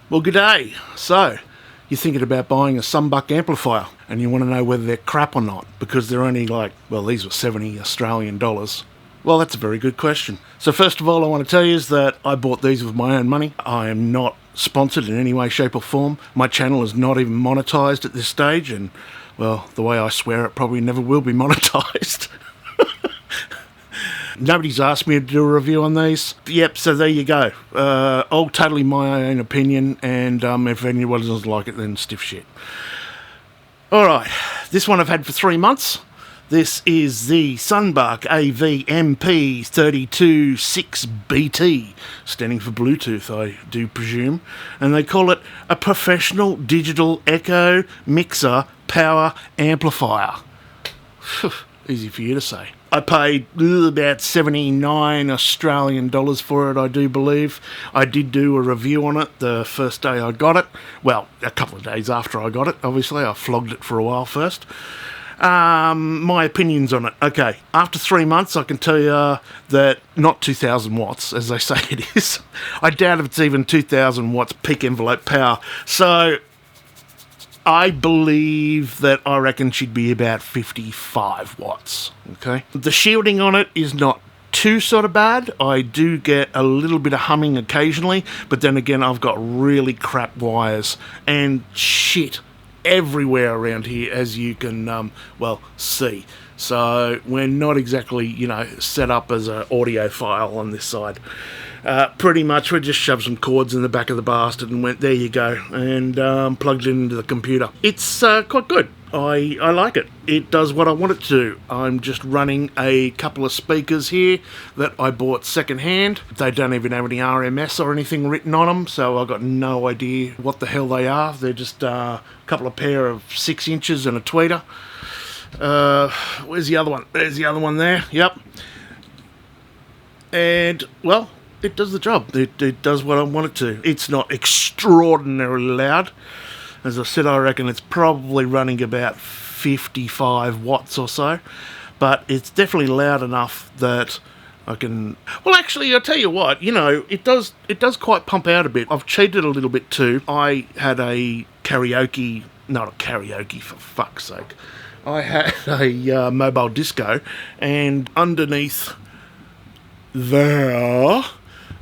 Well, g'day. So, you're thinking about buying a Sunbuck amplifier and you want to know whether they're crap or not because they're only these were 70 Australian dollars. Well, that's a very good question. So first of all, I want to tell you is that I bought these with my own money. I am not sponsored in any way, shape or form. My channel is not even monetized at this stage and, well, the way I swear it probably never will be monetized. Nobody's asked me to do a review on these. Yep, so there you go. All totally my own opinion, and if anyone doesn't like it, then stiff shit. Alright, this one I've had for 3 months. This is the Sunbuck AV-MP326BT, standing for Bluetooth, I do presume. And they call it a professional digital echo mixer power amplifier. Easy for you to say. I paid about 79 Australian dollars for it, I do believe. I did do a review on it the first day I got it. Well, a couple of days after I got it, obviously. I flogged it for a while first. My opinions on it. Okay, after 3 months, I can tell you that not 2,000 watts, as they say it is. I doubt if it's even 2,000 watts peak envelope power. So I believe that I reckon she'd be about 55 watts, okay? The shielding on it is not too sort of bad. I do get a little bit of humming occasionally, but then again, I've got really crap wires and shit everywhere around here, as you can, see. So we're not exactly, set up as an audiophile on this side. Pretty much, we just shoved some cords in the back of the bastard and went, there you go, and plugged it into the computer. It's quite good. I like it. It does what I want it to do. I'm just running a couple of speakers here that I bought second-hand. They don't even have any RMS or anything written on them, so I've got no idea what the hell they are. They're just a couple of pair of 6 inches and a tweeter. Where's the other one? There's the other one there. Yep. And, well, it does the job. It does what I want it to. It's not extraordinarily loud. As I said, I reckon it's probably running about 55 watts or so. But it's definitely loud enough that I can... Well, actually, I'll tell you what, it does quite pump out a bit. I've cheated a little bit too. I had a karaoke... Not a karaoke, for fuck's sake. I had a mobile disco, and underneath there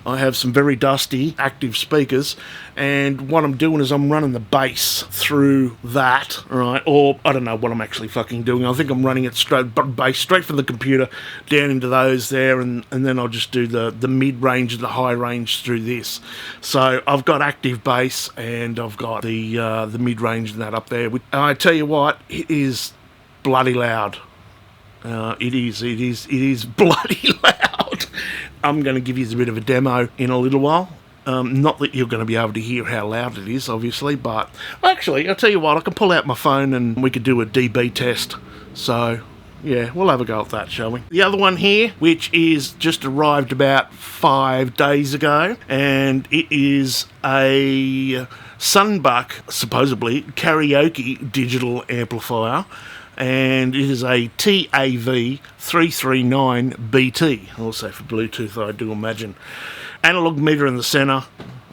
I have some very dusty active speakers, and what I'm doing is I'm running the bass through that, right? Or I don't know what I'm actually fucking doing. I think I'm running it straight from the computer down into those there, and then I'll just do the mid-range and the high range through this. So I've got active bass and I've got the mid-range and that up there. I tell you what, it is bloody loud. It is bloody loud. I'm going to give you a bit of a demo in a little while. Not that you're going to be able to hear how loud it is, obviously, but actually, I'll tell you what, I can pull out my phone and we could do a dB test. So, yeah, we'll have a go at that, shall we? The other one here, which is just arrived about 5 days ago, and it is a Sunbuck, supposedly, karaoke digital amplifier. And it is a TAV339BT, also for Bluetooth, I do imagine. Analog meter in the centre,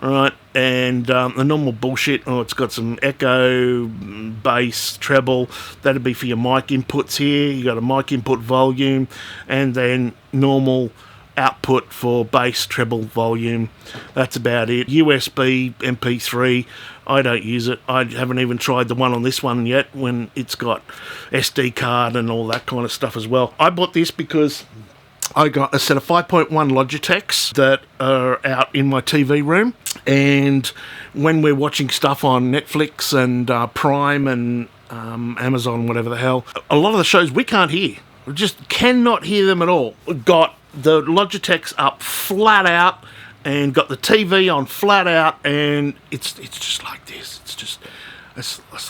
right, and the normal bullshit. It's got some echo, bass, treble. That'd be for your mic inputs here. You got a mic input volume, and then normal output for bass, treble, volume. That's about it. USB, MP3. I don't use it. I haven't even tried the one on this one yet when it's got SD card and all that kind of stuff as well. I bought this because I got a set of 5.1 Logitechs that are out in my TV room, and when we're watching stuff on Netflix and Prime and Amazon, whatever the hell, a lot of the shows we can't hear. We just cannot hear them at all. We've got the Logitechs up flat out and got the TV on flat out, and it's just like this. It's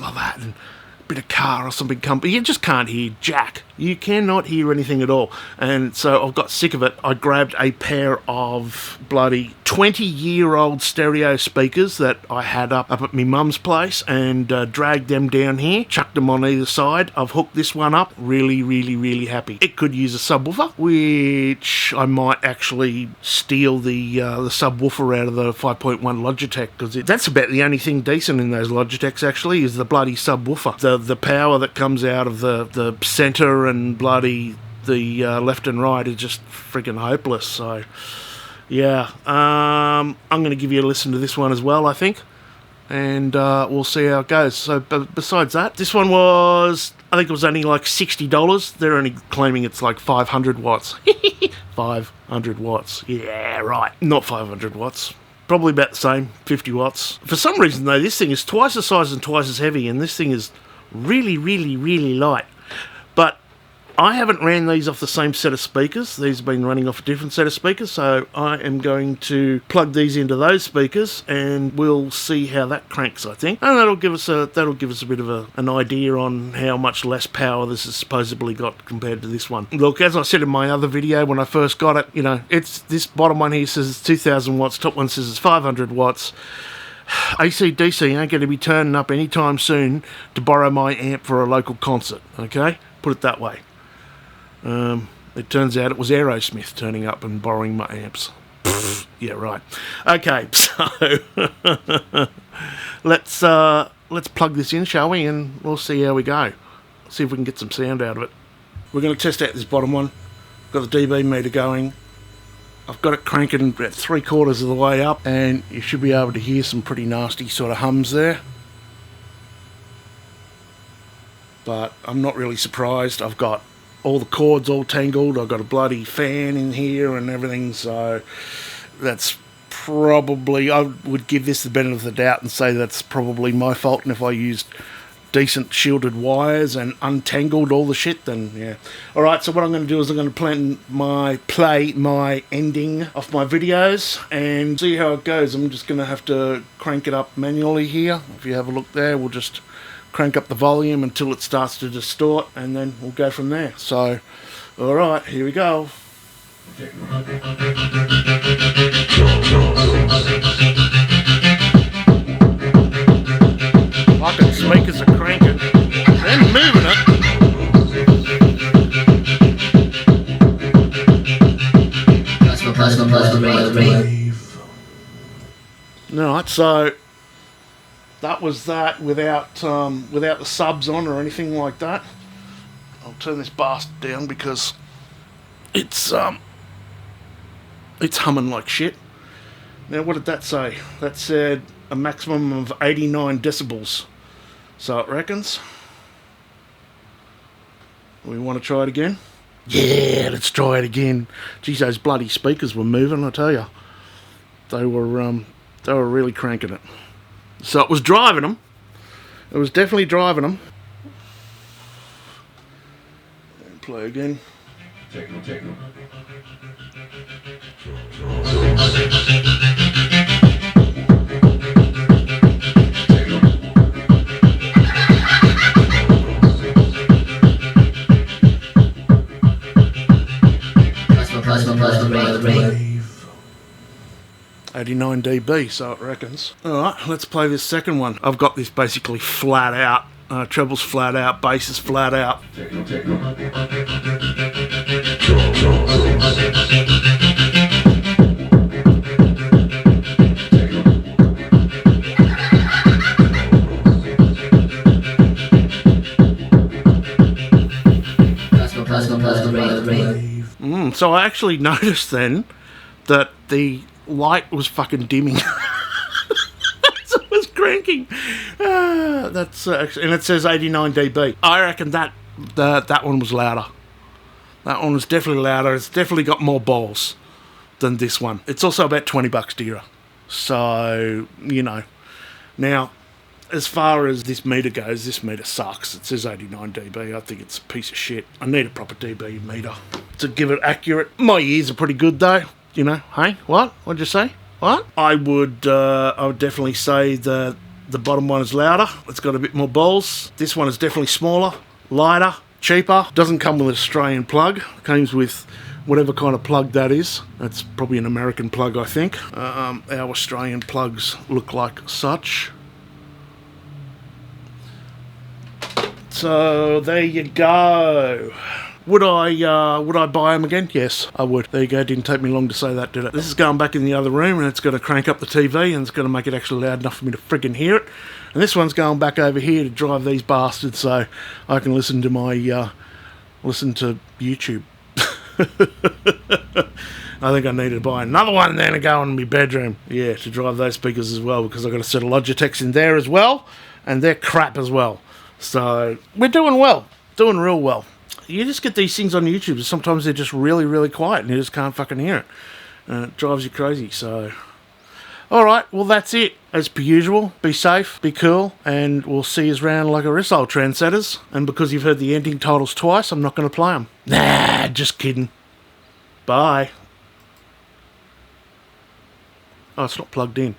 like that, and a bit of car or something come, but you just can't hear jack. You cannot hear anything at all. And so I got sick of it. I grabbed a pair of bloody 20-year-old stereo speakers that I had up at my mum's place and dragged them down here, chucked them on either side. I've hooked this one up. Really, really, really happy. It could use a subwoofer, which I might actually steal the subwoofer out of the 5.1 Logitech, because that's about the only thing decent in those Logitechs actually, is the bloody subwoofer. The power that comes out of the centre and bloody the left and right is just freaking hopeless. So yeah, I'm going to give you a listen to this one as well, I think, and we'll see how it goes. So besides that, this one was, I think it was only like $60. They're only claiming it's like 500 watts. 500 watts. Yeah, right. Not 500 watts. Probably about the same, 50 watts. For some reason, though, this thing is twice the size and twice as heavy, and this thing is really, really, really light. But I haven't ran these off the same set of speakers. These have been running off a different set of speakers, so I am going to plug these into those speakers, and we'll see how that cranks, I think. And that'll give us a bit of an idea on how much less power this has supposedly got compared to this one. Look, as I said in my other video when I first got it, you know, it's this bottom one here says it's 2,000 watts, top one says it's 500 watts. AC/DC ain't going to be turning up anytime soon to borrow my amp for a local concert, okay? Put it that way. It turns out it was Aerosmith turning up and borrowing my amps. Yeah, right. Okay, so let's plug this in, shall we? And we'll see how we go. See if we can get some sound out of it. We're going to test out this bottom one. Got the dB meter going. I've got it cranking about 3/4 of the way up, and you should be able to hear some pretty nasty sort of hums there. But I'm not really surprised. I've got all the cords all tangled. I've got a bloody fan in here and everything, so that's probably, I would give this the benefit of the doubt and say that's probably my fault, and if I used decent shielded wires and untangled all the shit, then yeah. Alright, so what I'm going to do is I'm going to play my ending of my videos and see how it goes. I'm just going to have to crank it up manually here. If you have a look there, we'll just crank up the volume until it starts to distort, and then we'll go from there. So, alright, here we go. Fucking speakers are cranking. They're moving it. Alright, so that was that without the subs on or anything like that. I'll turn this bastard down because it's humming like shit. Now, what did that say? That said a maximum of 89 decibels. So it reckons. We want to try it again? Yeah, let's try it again. Geez, those bloody speakers were moving, I tell you. They were really cranking it. So it was driving them. It was definitely driving them. And play again. Techno. Rave. 89 dB, so it reckons. Alright, let's play this second one. I've got this basically flat out. Treble's flat out, bass is flat out. So I actually noticed then that the light was fucking dimming. So it was cranking. And it says 89 dB. I reckon that one was louder. That one was definitely louder. It's definitely got more balls than this one. It's also about $20 dearer. So, you know. Now, as far as this meter goes, this meter sucks. It says 89 dB. I think it's a piece of shit. I need a proper dB meter to give it accurate. My ears are pretty good though. You know, hey, what? What'd you say? What? I would definitely say the bottom one is louder. It's got a bit more balls. This one is definitely smaller, lighter, cheaper. Doesn't come with an Australian plug. Comes with whatever kind of plug that is. That's probably an American plug, I think. Our Australian plugs look like such. So there you go. Would I buy them again? Yes, I would. There you go. Didn't take me long to say that, did it? This is going back in the other room, and it's going to crank up the TV, and it's going to make it actually loud enough for me to friggin' hear it. And this one's going back over here to drive these bastards, so I can listen to listen to YouTube. I think I need to buy another one then to go in my bedroom. Yeah, to drive those speakers as well, because I've got a set of Logitechs in there as well, and they're crap as well. So we're doing well. Doing real well. You just get these things on YouTube, and sometimes they're just really, really quiet, and you just can't fucking hear it. And it drives you crazy, so... Alright, well that's it. As per usual, be safe, be cool, and we'll see you around like a rest, old trendsetters. And because you've heard the ending titles twice, I'm not going to play them. Nah, just kidding. Bye. Oh, it's not plugged in.